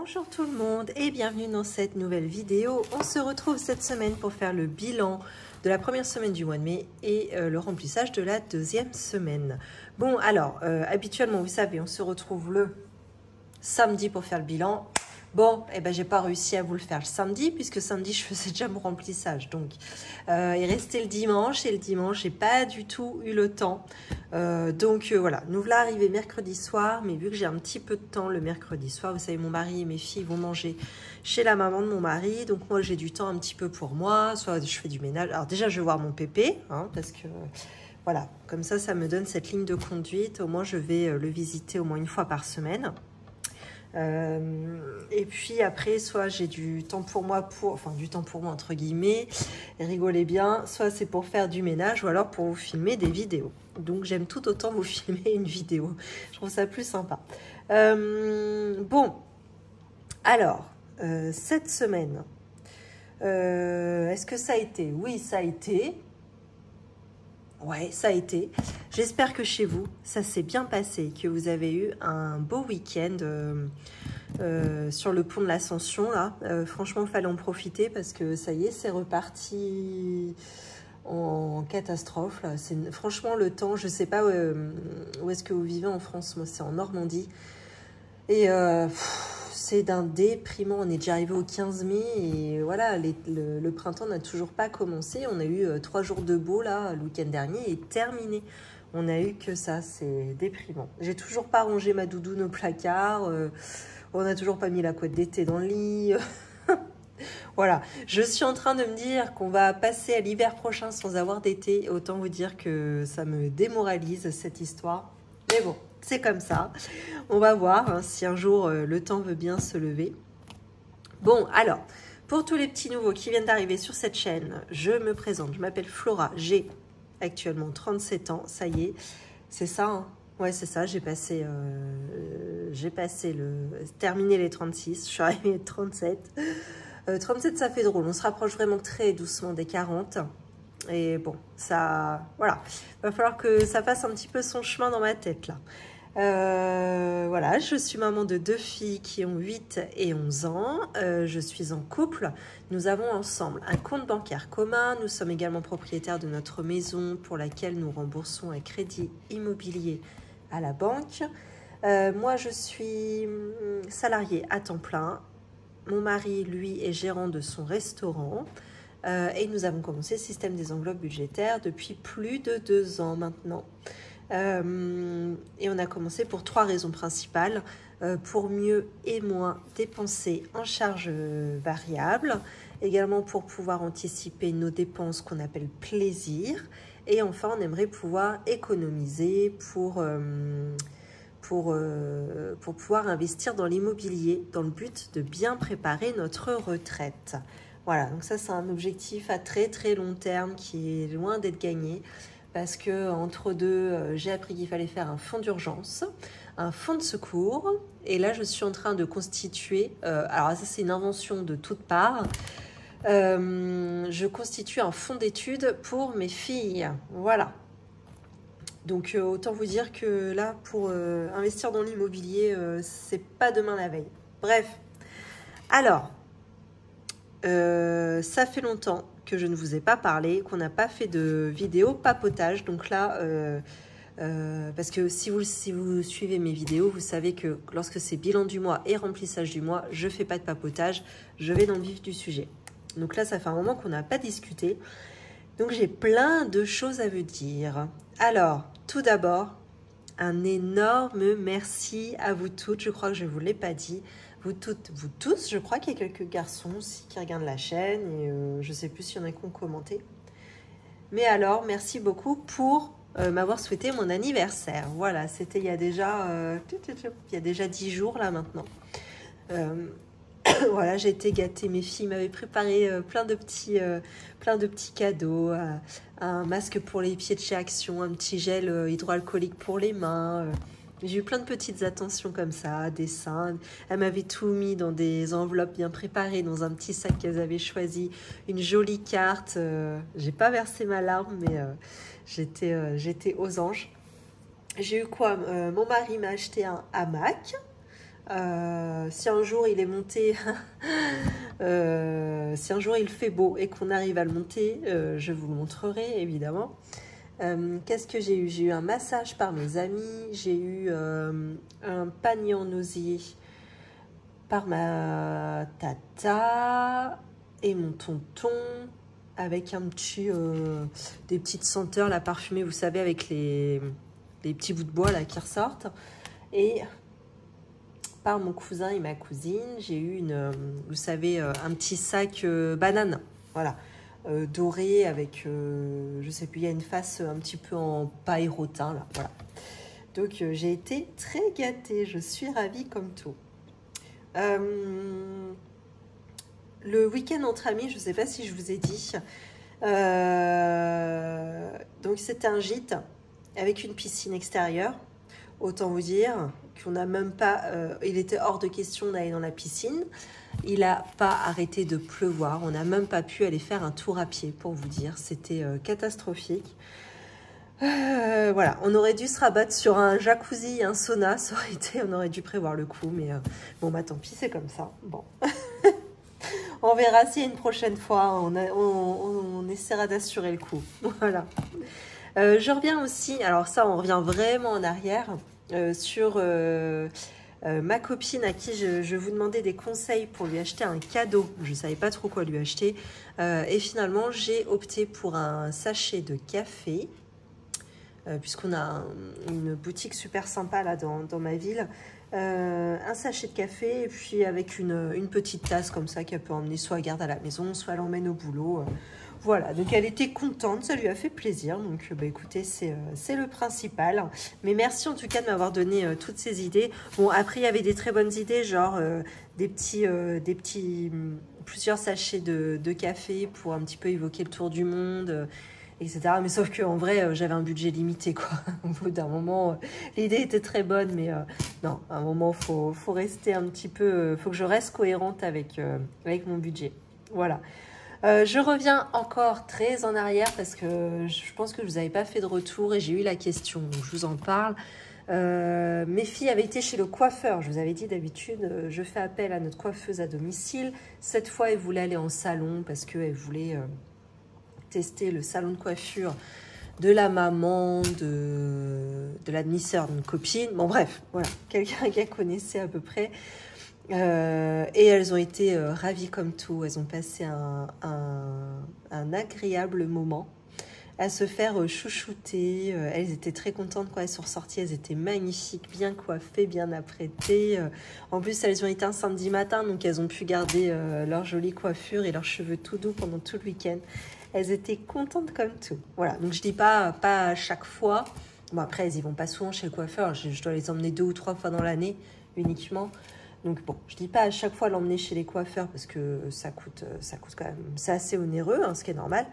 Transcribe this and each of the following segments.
Bonjour tout le monde et bienvenue dans cette nouvelle vidéo. On se retrouve cette semaine pour faire le bilan de la première semaine du mois de mai et le remplissage de la deuxième semaine. Bon alors, habituellement vous savez, on se retrouve le samedi pour faire le bilan. Bon, eh ben, j'ai pas réussi à vous le faire le samedi, puisque samedi, je faisais déjà mon remplissage. Donc, il restait le dimanche, et le dimanche, j'ai pas du tout eu le temps. Voilà, nous voilà arrivés mercredi soir, mais vu que j'ai un petit peu de temps le mercredi soir, vous savez, mon mari et mes filles vont manger chez la maman de mon mari. Donc, moi, j'ai du temps un petit peu pour moi, soit je fais du ménage. Alors, déjà, je vais voir mon pépé, hein, parce que... voilà, comme ça me donne cette ligne de conduite. Au moins, je vais le visiter au moins une fois par semaine. Et puis après, soit j'ai du temps pour moi, du temps pour moi entre guillemets, rigolez bien, soit c'est pour faire du ménage ou alors pour vous filmer des vidéos. Donc j'aime tout autant vous filmer une vidéo, je trouve ça plus sympa. Bon, alors, cette semaine, est-ce que ça a été? Oui, ça a été. Ouais, ça a été. J'espère que chez vous, ça s'est bien passé, que vous avez eu un beau week-end sur le pont de l'Ascension. Là, franchement, il fallait en profiter parce que ça y est, c'est reparti en catastrophe. Là. Franchement, le temps, je ne sais pas où est-ce que vous vivez en France. Moi, c'est en Normandie. Et c'est d'un déprimant. On est déjà arrivé au 15 mai et voilà, le printemps n'a toujours pas commencé. On a eu 3 jours de beau là, le week-end dernier et terminé. On a eu que ça, c'est déprimant. J'ai toujours pas rangé ma doudoune au placard. On n'a toujours pas mis la couette d'été dans le lit. Voilà, je suis en train de me dire qu'on va passer à l'hiver prochain sans avoir d'été. Autant vous dire que ça me démoralise cette histoire. Mais bon, c'est comme ça. On va voir hein, si un jour le temps veut bien se lever. Bon, alors, pour tous les petits nouveaux qui viennent d'arriver sur cette chaîne, je me présente. Je m'appelle Flora. J'ai actuellement 37 ans. Ça y est, c'est ça. Hein. Ouais, c'est ça. J'ai terminé les 36. Je suis arrivée à 37. 37, ça fait drôle. On se rapproche vraiment très doucement des 40. Et bon, ça, voilà, va falloir que ça fasse un petit peu son chemin dans ma tête là. Voilà, je suis maman de 2 filles qui ont 8 et 11 ans. Je suis en couple. Nous avons ensemble un compte bancaire commun. Nous sommes également propriétaires de notre maison pour laquelle nous remboursons un crédit immobilier à la banque. Moi, je suis salariée à temps plein. Mon mari, lui, est gérant de son restaurant. Et nous avons commencé le système des enveloppes budgétaires depuis plus de 2 ans maintenant. Et on a commencé pour 3 raisons principales. Pour mieux et moins dépenser en charge variable. Également pour pouvoir anticiper nos dépenses qu'on appelle plaisir. Et enfin, on aimerait pouvoir économiser pour pouvoir investir dans l'immobilier dans le but de bien préparer notre retraite. Voilà, donc ça c'est un objectif à très très long terme qui est loin d'être gagné parce que entre deux, j'ai appris qu'il fallait faire un fonds d'urgence, un fonds de secours et là je suis en train de constituer, alors ça c'est une invention de toutes parts, je constitue un fonds d'études pour mes filles, voilà. Donc autant vous dire que là pour investir dans l'immobilier, c'est pas demain la veille. Bref, alors... ça fait longtemps que je ne vous ai pas parlé, qu'on n'a pas fait de vidéo papotage. Donc là, parce que si vous suivez mes vidéos, vous savez que lorsque c'est bilan du mois et remplissage du mois, je ne fais pas de papotage, je vais dans le vif du sujet. Donc là, ça fait un moment qu'on n'a pas discuté. Donc j'ai plein de choses à vous dire. Alors, tout d'abord, un énorme merci à vous toutes. Je crois que je ne vous l'ai pas dit. Vous toutes, vous tous, je crois qu'il y a quelques garçons aussi qui regardent la chaîne et je ne sais plus s'il y en a qui ont commenté. Mais alors, merci beaucoup pour m'avoir souhaité mon anniversaire. Voilà, c'était il y a déjà 10 jours là maintenant. Voilà, j'ai été gâtée. Mes filles m'avaient préparé plein de petits cadeaux, un masque pour les pieds de chez Action, un petit gel hydroalcoolique pour les mains. J'ai eu plein de petites attentions comme ça, dessins. Elles m'avaient tout mis dans des enveloppes bien préparées, dans un petit sac qu'elles avaient choisi, une jolie carte. J'ai pas versé ma larme, mais j'étais aux anges. J'ai eu quoi? Mon mari m'a acheté un hamac. Si un jour il est monté, si un jour il fait beau et qu'on arrive à le monter, je vous le montrerai évidemment. Qu'est-ce que j'ai eu? J'ai eu un massage par mes amis, j'ai eu un panier en osier par ma tata et mon tonton, avec un petit, des petites senteurs là, parfumées, vous savez, avec les petits bouts de bois là qui ressortent. Et par mon cousin et ma cousine, j'ai eu vous savez, un petit sac banane, voilà, doré avec, je sais plus, il y a une face un petit peu en paille rotin là, voilà. Donc j'ai été très gâtée, je suis ravie comme tout. Le week-end entre amis, je ne sais pas si je vous ai dit, donc c'était un gîte avec une piscine extérieure. Autant vous dire qu'on n'a même pas, il était hors de question d'aller dans la piscine. Il n'a pas arrêté de pleuvoir. On n'a même pas pu aller faire un tour à pied, pour vous dire. C'était catastrophique. Voilà, on aurait dû se rabattre sur un jacuzzi, un sauna. Ça aurait été, on aurait dû prévoir le coup. Mais bon, bah tant pis, c'est comme ça. Bon. On verra si une prochaine fois, on essaiera d'assurer le coup. Voilà. Je reviens aussi, alors ça, on revient vraiment en arrière, sur ma copine à qui je vous demandais des conseils pour lui acheter un cadeau. Je ne savais pas trop quoi lui acheter. Et finalement, j'ai opté pour un sachet de café, puisqu'on a une boutique super sympa là dans ma ville. Un sachet de café et puis avec une petite tasse comme ça qu'elle peut emmener soit à garde à la maison, soit elle l'emmène au boulot. Voilà, donc elle était contente, ça lui a fait plaisir. Donc bah, écoutez, c'est le principal. Mais merci en tout cas de m'avoir donné toutes ces idées. Bon, après il y avait des très bonnes idées, genre des petits plusieurs sachets de café pour un petit peu évoquer le tour du monde. Etc. Mais sauf qu'en vrai, j'avais un budget limité, quoi. Au bout d'un moment, l'idée était très bonne, mais non, à un moment, faut rester un petit peu... faut que je reste cohérente avec mon budget. Voilà. Je reviens encore très en arrière parce que je pense que je vous avais pas fait de retour et j'ai eu la question, donc je vous en parle. Mes filles avaient été chez le coiffeur. Je vous avais dit d'habitude, je fais appel à notre coiffeuse à domicile. Cette fois, elle voulait aller en salon parce qu'elle voulait... tester le salon de coiffure de la maman, de la demi-sœur d'une copine. Bon, bref, voilà, quelqu'un qu'elle connaissait à peu près. Et elles ont été ravies comme tout. Elles ont passé un agréable moment à se faire chouchouter. Elles étaient très contentes quand elles sont ressorties. Elles étaient magnifiques, bien coiffées, bien apprêtées. En plus, elles ont été un samedi matin, donc elles ont pu garder leur jolie coiffure et leurs cheveux tout doux pendant tout le week-end. Elles étaient contentes comme tout. Voilà, donc je dis pas à chaque fois. Bon, après, elles y vont pas souvent chez le coiffeur. Je dois les emmener 2 ou 3 fois dans l'année uniquement. Donc bon, je dis pas à chaque fois l'emmener chez les coiffeurs parce que ça coûte quand même, c'est assez onéreux, hein, ce qui est normal.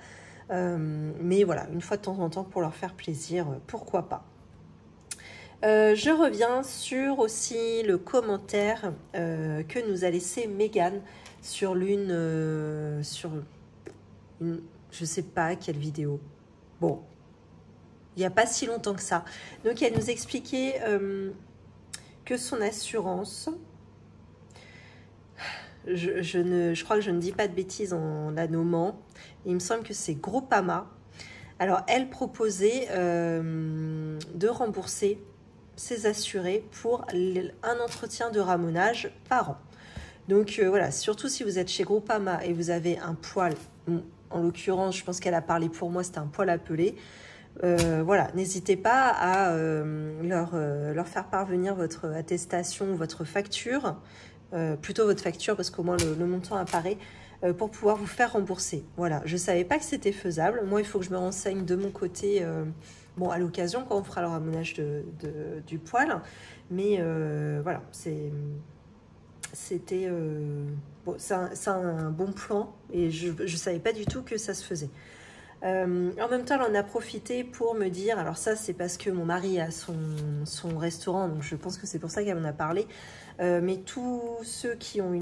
Mais voilà, une fois de temps en temps pour leur faire plaisir, pourquoi pas. Je reviens sur aussi le commentaire que nous a laissé Mégane sur je sais pas quelle vidéo. Bon, il n'y a pas si longtemps que ça. Donc elle nous expliquait que son assurance... Je crois que je ne dis pas de bêtises en la nommant. Il me semble que c'est Groupama. Alors, elle proposait de rembourser ses assurés pour un entretien de ramonage par an. Donc, voilà, surtout si vous êtes chez Groupama et vous avez un poil, en l'occurrence, je pense qu'elle a parlé pour moi, c'était un poil à peler. Voilà, n'hésitez pas à leur faire parvenir votre attestation ou votre facture. Plutôt votre facture parce qu'au moins le montant apparaît pour pouvoir vous faire rembourser. Voilà, je ne savais pas que c'était faisable. Moi, il faut que je me renseigne de mon côté, bon, à l'occasion quand on fera le ramonage du poil. Mais voilà, c'était bon, c'est un bon plan et je ne savais pas du tout que ça se faisait. En même temps, elle en a profité pour me dire, alors ça c'est parce que mon mari a son restaurant, donc je pense que c'est pour ça qu'elle m'en a parlé, mais tous ceux qui ont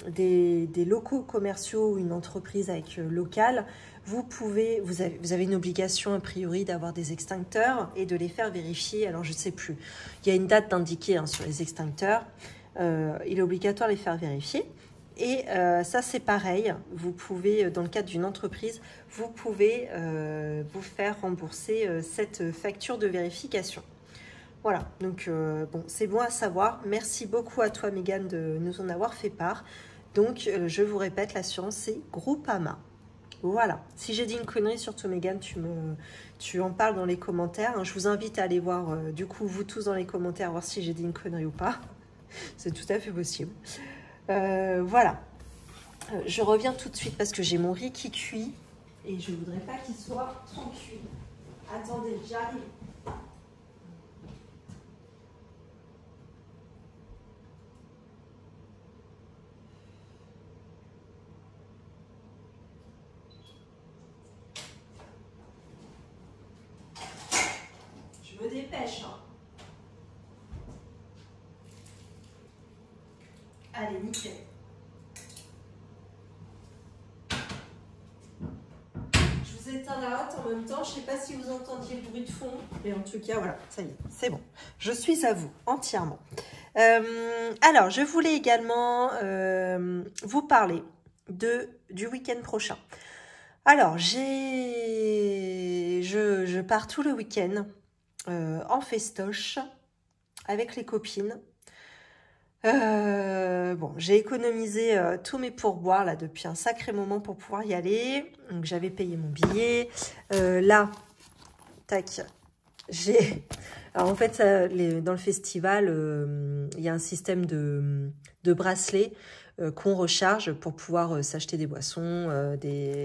des locaux commerciaux ou une entreprise avec local, vous avez une obligation a priori d'avoir des extincteurs et de les faire vérifier. Alors je ne sais plus, il y a une date d'indiquer sur les extincteurs. Il est obligatoire de les faire vérifier. Et ça c'est pareil, vous pouvez, dans le cadre d'une entreprise, vous pouvez vous faire rembourser cette facture de vérification. Voilà, donc bon, c'est bon à savoir. Merci beaucoup à toi Mégane de nous en avoir fait part. Donc je vous répète, l'assurance c'est Groupama. Voilà, si j'ai dit une connerie, surtout Mégane, tu en parles dans les commentaires. Hein. Je vous invite à aller voir, du coup, vous tous dans les commentaires, voir si j'ai dit une connerie ou pas. C'est tout à fait possible. Voilà, je reviens tout de suite parce que j'ai mon riz qui cuit et je ne voudrais pas qu'il soit trop cuit. Attendez, j'arrive. Je me dépêche. Hein. Allez, nickel. Je vous éteins la hotte en même temps. Je ne sais pas si vous entendiez le bruit de fond. Mais en tout cas, voilà, ça y est, c'est bon. Je suis à vous, entièrement. Alors, je voulais également vous parler du week-end prochain. Alors, je pars tout le week-end en festoche avec les copines. Bon, j'ai économisé tous mes pourboires là depuis un sacré moment pour pouvoir y aller. Donc j'avais payé mon billet. Là, tac, j'ai. Alors en fait, dans le festival, il y a un système de bracelets qu'on recharge pour pouvoir s'acheter des boissons,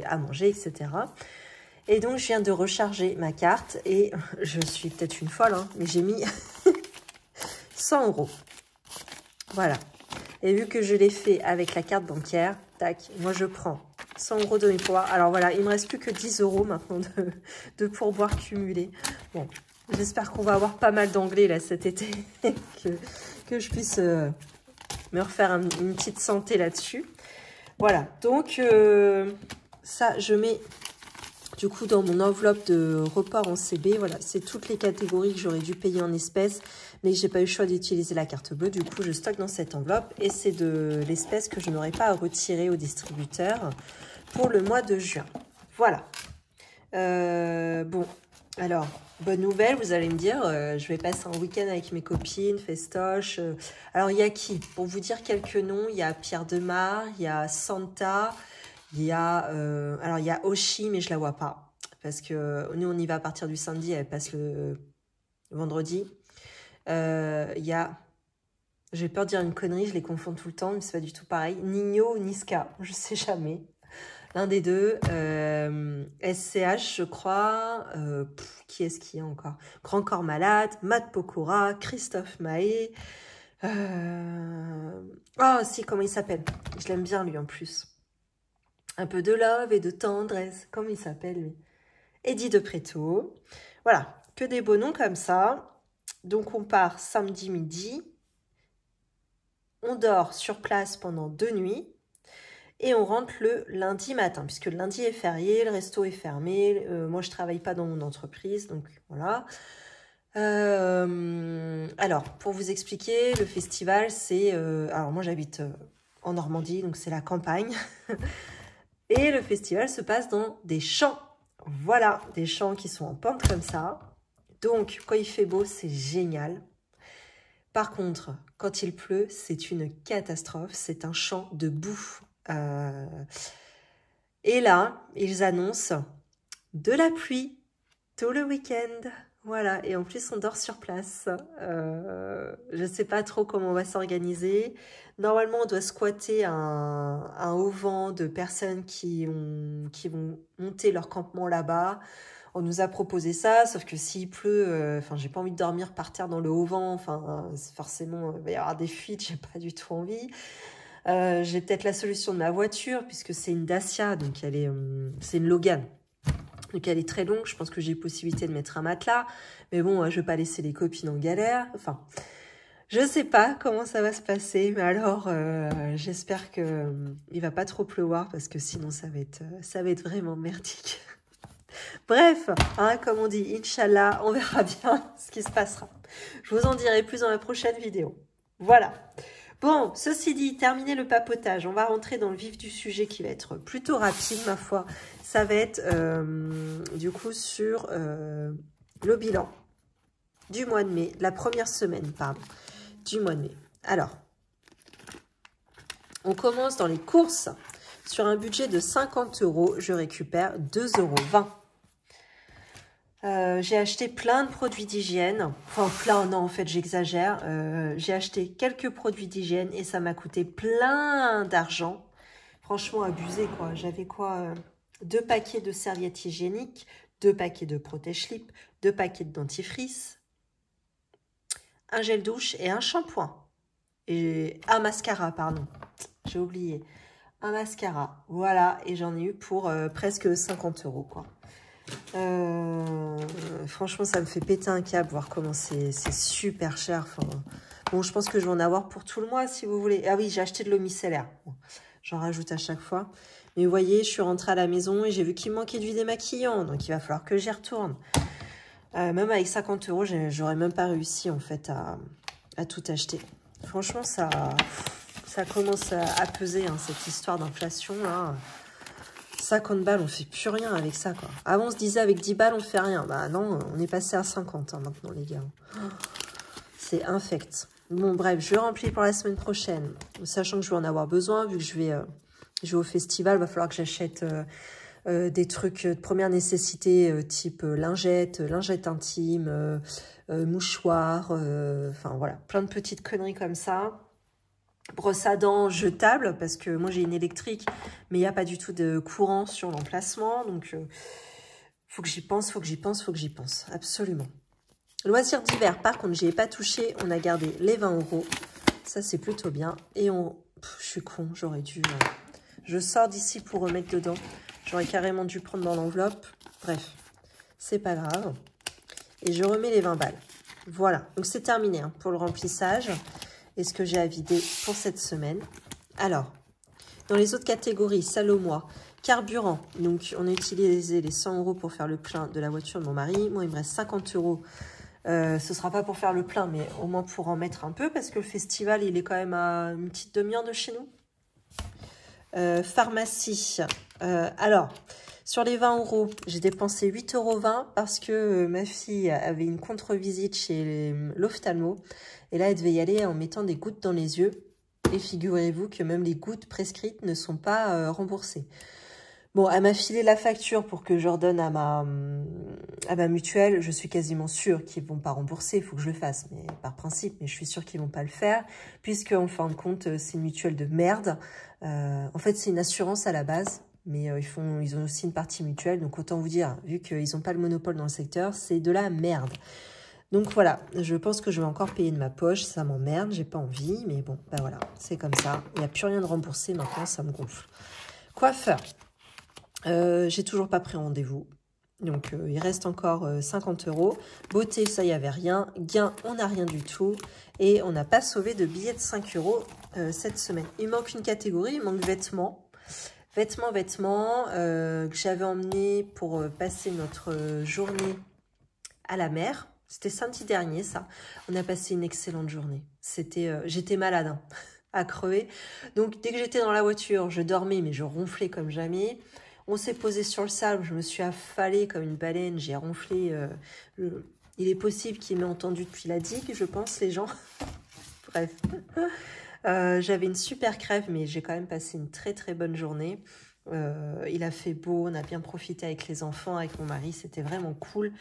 à manger, etc. Et donc je viens de recharger ma carte et je suis peut-être une folle, hein, mais j'ai mis 100 €. Voilà. Et vu que je l'ai fait avec la carte bancaire, tac, moi je prends 100 € de mes pourboires. Alors voilà, il ne me reste plus que 10 € maintenant de pourboires cumulés. Bon, j'espère qu'on va avoir pas mal d'anglais là cet été, que je puisse me refaire une petite santé là-dessus. Voilà, donc ça je mets du coup dans mon enveloppe de report en CB. Voilà, c'est toutes les catégories que j'aurais dû payer en espèces, mais j'ai pas eu le choix d'utiliser la carte bleue. Du coup, je stocke dans cette enveloppe et c'est de l'espèce que je n'aurai pas à retirer au distributeur pour le mois de juin. Voilà. Bon, alors, bonne nouvelle, vous allez me dire, je vais passer un week-end avec mes copines, festoche. Alors, il y a qui? Pour vous dire quelques noms, il y a Pierre Demar, il y a Santa, il y a, alors il y a Oshi, mais je la vois pas. Parce que nous, on y va à partir du samedi, elle passe le vendredi. Il y a, j'ai peur de dire une connerie, je les confonds tout le temps, mais c'est pas du tout pareil. Nino ou Niska, je sais jamais. L'un des deux. SCH, je crois. Qui est-ce qu'il y a encore? Grand Corps Malade, Matt Pokora, Christophe Mahé. Oh, si, comment il s'appelle? Je l'aime bien, lui, en plus. Un peu de love et de tendresse. Comment il s'appelle, lui? Eddie de Préto. Voilà, que des beaux noms comme ça. Donc, on part samedi midi. On dort sur place pendant 2 nuits. Et on rentre le lundi matin, puisque le lundi est férié, le resto est fermé. Moi, je ne travaille pas dans mon entreprise, donc voilà. Alors, pour vous expliquer, le festival, c'est... alors, moi, j'habite en Normandie, donc c'est la campagne. Et le festival se passe dans des champs. Voilà, des champs qui sont en pente comme ça. Donc, quand il fait beau, c'est génial. Par contre, quand il pleut, c'est une catastrophe. C'est un champ de boue. Et là, ils annoncent de la pluie tout le week-end. Voilà, et en plus, on dort sur place. Je ne sais pas trop comment on va s'organiser. Normalement, on doit squatter un auvent de personnes qui vont monter leur campement là-bas. On nous a proposé ça, sauf que s'il pleut, enfin, j'ai pas envie de dormir par terre dans le auvent. Enfin, forcément, il va y avoir des fuites, j'ai pas du tout envie. J'ai peut-être la solution de ma voiture, puisque c'est une Dacia, donc elle est, c'est une Logan. Donc elle est très longue, je pense que j'ai possibilité de mettre un matelas. Mais bon, je vais pas laisser les copines en galère. Enfin, Je sais pas comment ça va se passer, mais alors j'espère que il va pas trop pleuvoir parce que sinon ça va être vraiment merdique. Bref, hein, comme on dit, Inch'Allah, on verra bien ce qui se passera. Je vous en dirai plus dans la prochaine vidéo. Voilà. Bon, ceci dit, terminé le papotage, on va rentrer dans le vif du sujet qui va être plutôt rapide, ma foi. Ça va être du coup sur le bilan du mois de mai, la première semaine, pardon, du mois de mai. Alors, on commence dans les courses. Sur un budget de 50 €, je récupère 2,20 €. J'ai acheté plein de produits d'hygiène. Enfin, plein, non, en fait, j'exagère. J'ai acheté quelques produits d'hygiène et ça m'a coûté plein d'argent. Franchement, abusé, quoi. J'avais quoi 2 paquets de serviettes hygiéniques, 2 paquets de protège-slip, 2 paquets de dentifrice, un gel douche et un shampoing. Et un mascara, pardon. J'ai oublié. Un mascara. Voilà. Et j'en ai eu pour presque 50 €, quoi. Franchement, ça me fait péter un câble, voir comment c'est super cher. Enfin, bon, je pense que je vais en avoir pour tout le mois, si vous voulez. Ah oui, j'ai acheté de l'eau micellaire. Bon, j'en rajoute à chaque fois. Mais vous voyez, je suis rentrée à la maison et j'ai vu qu'il me manquait du démaquillant. Donc, il va falloir que j'y retourne. Même avec 50 €, j'aurais même pas réussi, en fait, à tout acheter. Franchement, ça commence à peser, hein, cette histoire d'inflation, là. 50 balles, on fait plus rien avec ça, quoi. Avant, on se disait avec 10 balles, on fait rien. Bah non, on est passé à 50 hein, maintenant, les gars. C'est infect. Bon, bref, je remplis pour la semaine prochaine, sachant que je vais en avoir besoin, vu que je vais au festival, il va falloir que j'achète des trucs de première nécessité, type lingettes intimes, mouchoirs, enfin voilà, plein de petites conneries comme ça. Brosse à dents jetable, parce que moi j'ai une électrique, mais il n'y a pas du tout de courant sur l'emplacement, donc faut que j'y pense, absolument. Loisirs d'hiver, par contre, j'y ai pas touché, on a gardé les 20 €, ça c'est plutôt bien, et je suis con, j'aurais dû... je sors d'ici pour remettre dedans, j'aurais carrément dû prendre dans l'enveloppe, bref, c'est pas grave, et je remets les 20 balles. Voilà, donc c'est terminé hein, pour le remplissage. Et ce que j'ai à vider pour cette semaine. Alors, dans les autres catégories, salle au mois, carburant. Donc, on a utilisé les 100 € pour faire le plein de la voiture de mon mari. Moi, il me reste 50 €. Ce ne sera pas pour faire le plein, mais au moins pour en mettre un peu, parce que le festival, il est quand même à une petite demi-heure de chez nous. Pharmacie. Alors, sur les 20 €, j'ai dépensé 8,20 € parce que ma fille avait une contre-visite chez l'ophtalmo. Et là, elle devait y aller en mettant des gouttes dans les yeux. Et figurez-vous que même les gouttes prescrites ne sont pas remboursées. Bon, elle m'a filé la facture pour que je redonne à ma mutuelle. Je suis quasiment sûre qu'ils ne vont pas rembourser. Il faut que je le fasse, mais par principe. Mais je suis sûre qu'ils ne vont pas le faire. Puisque, en fin de compte, c'est une mutuelle de merde. En fait, c'est une assurance à la base. Mais ils ont aussi une partie mutuelle. Donc, autant vous dire, vu qu'ils n'ont pas le monopole dans le secteur, c'est de la merde. Donc voilà, je pense que je vais encore payer de ma poche, ça m'emmerde, j'ai pas envie, mais bon, bah voilà, c'est comme ça. Il n'y a plus rien de remboursé maintenant, ça me gonfle. Coiffeur, j'ai toujours pas pris rendez-vous, donc il reste encore 50 €. Beauté, ça y avait rien. Gain, on n'a rien du tout. Et on n'a pas sauvé de billets de 5 € cette semaine. Il manque une catégorie, il manque vêtements. Vêtements, que j'avais emmené pour passer notre journée à la mer. C'était samedi dernier, ça. On a passé une excellente journée. J'étais malade, hein, à crever. Donc, dès que j'étais dans la voiture, je dormais, mais je ronflais comme jamais. On s'est posé sur le sable. Je me suis affalée comme une baleine. J'ai ronflé. Il est possible qu'il m'ait entendu depuis la digue, je pense, les gens. Bref. J'avais une super crève, mais j'ai quand même passé une très, très bonne journée. Il a fait beau. On a bien profité avec les enfants, avec mon mari. C'était vraiment cool.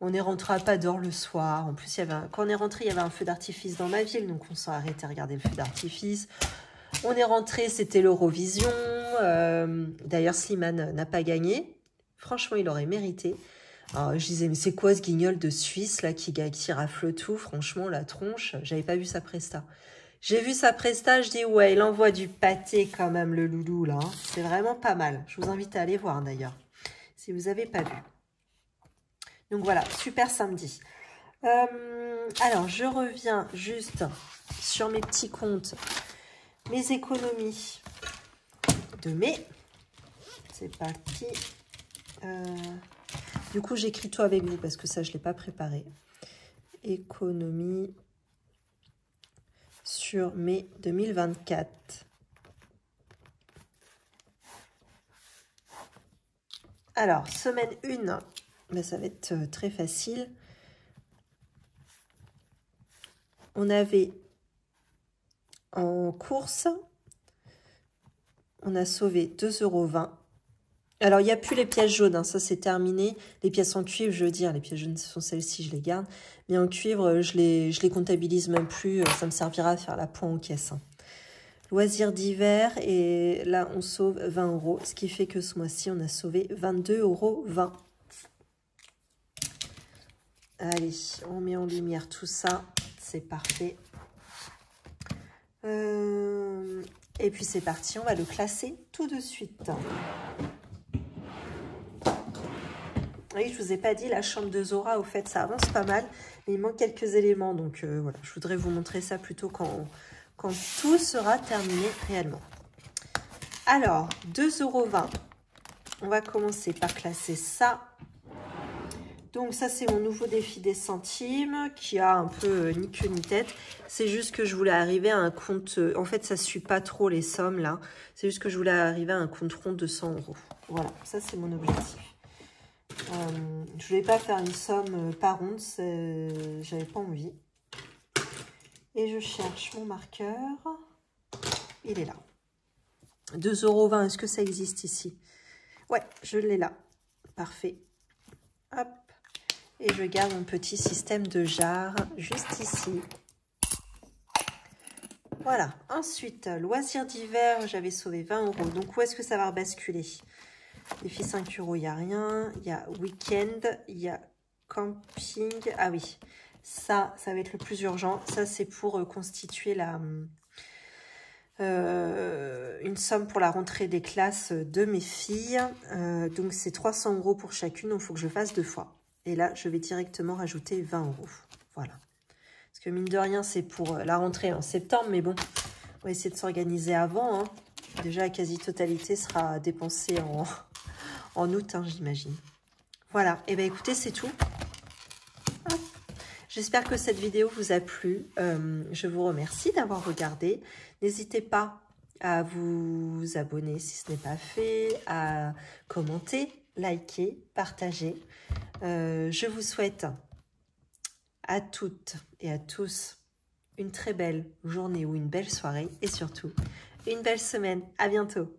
On est rentré à pas d'heure le soir. En plus, quand on est rentré, il y avait un feu d'artifice dans ma ville. Donc, on s'est arrêté à regarder le feu d'artifice. On est rentré, c'était l'Eurovision. D'ailleurs, Slimane n'a pas gagné. Franchement, il aurait mérité. Alors, je disais, mais c'est quoi ce guignol de Suisse là qui rafle tout? Franchement, la tronche, j'avais pas vu sa presta. J'ai vu sa presta, je dis, ouais, il envoie du pâté quand même, le loulou, là. C'est vraiment pas mal. Je vous invite à aller voir, d'ailleurs, si vous n'avez pas vu. Donc voilà, super samedi. Alors, je reviens juste sur mes petits comptes, mes économies de mai. C'est parti. Du coup, j'écris tout avec vous parce que ça, je ne l'ai pas préparé. Économie sur mai 2024. Alors, semaine 1, ben, ça va être très facile. On avait en course, on a sauvé 2,20 €. Alors, il n'y a plus les pièces jaunes, hein, ça c'est terminé. Les pièces en cuivre, je veux dire, les pièces jaunes sont celles-ci, je les garde. Mais en cuivre, je les comptabilise même plus, ça me servira à faire la pointe en caisse. Hein. Loisirs d'hiver, et là on sauve 20 €, ce qui fait que ce mois-ci on a sauvé 22,20 €. Allez, on met en lumière tout ça, c'est parfait. Et puis c'est parti, on va le classer tout de suite. Oui, je vous ai pas dit, la chambre de Zora, au fait, ça avance pas mal, mais il manque quelques éléments, donc voilà, je voudrais vous montrer ça plutôt quand tout sera terminé réellement. Alors, 2,20 €. On va commencer par classer ça. Donc ça, c'est mon nouveau défi des centimes qui a un peu ni queue ni tête. C'est juste que je voulais arriver à un compte... En fait, ça ne suit pas trop les sommes là. C'est juste que je voulais arriver à un compte rond de 100 €. Voilà, ça c'est mon objectif. Je voulais pas faire une somme par ronde, j'avais pas envie. Et je cherche mon marqueur. Il est là. 2,20 €, est-ce que ça existe ici? Ouais, je l'ai là. Parfait. Hop. Et je garde mon petit système de jarre juste ici. Voilà. Ensuite, loisirs d'hiver, j'avais sauvé 20 €. Donc, où est-ce que ça va rebasculer? Défi 5 €, il n'y a rien. Il y a week-end, il y a camping. Ah oui, ça va être le plus urgent. Ça, c'est pour constituer une somme pour la rentrée des classes de mes filles. Donc, c'est 300 € pour chacune. Donc, il faut que je le fasse 2 fois. Et là, je vais directement rajouter 20 €. Voilà. Parce que mine de rien, c'est pour la rentrée en septembre. Mais bon, on va essayer de s'organiser avant. Hein. Déjà, la quasi-totalité sera dépensée en août, hein, j'imagine. Voilà. Et bien, écoutez, c'est tout. J'espère que cette vidéo vous a plu. Je vous remercie d'avoir regardé. N'hésitez pas à vous abonner si ce n'est pas fait, à commenter, liker, partager. Je vous souhaite à toutes et à tous une très belle journée ou une belle soirée et surtout une belle semaine. À bientôt.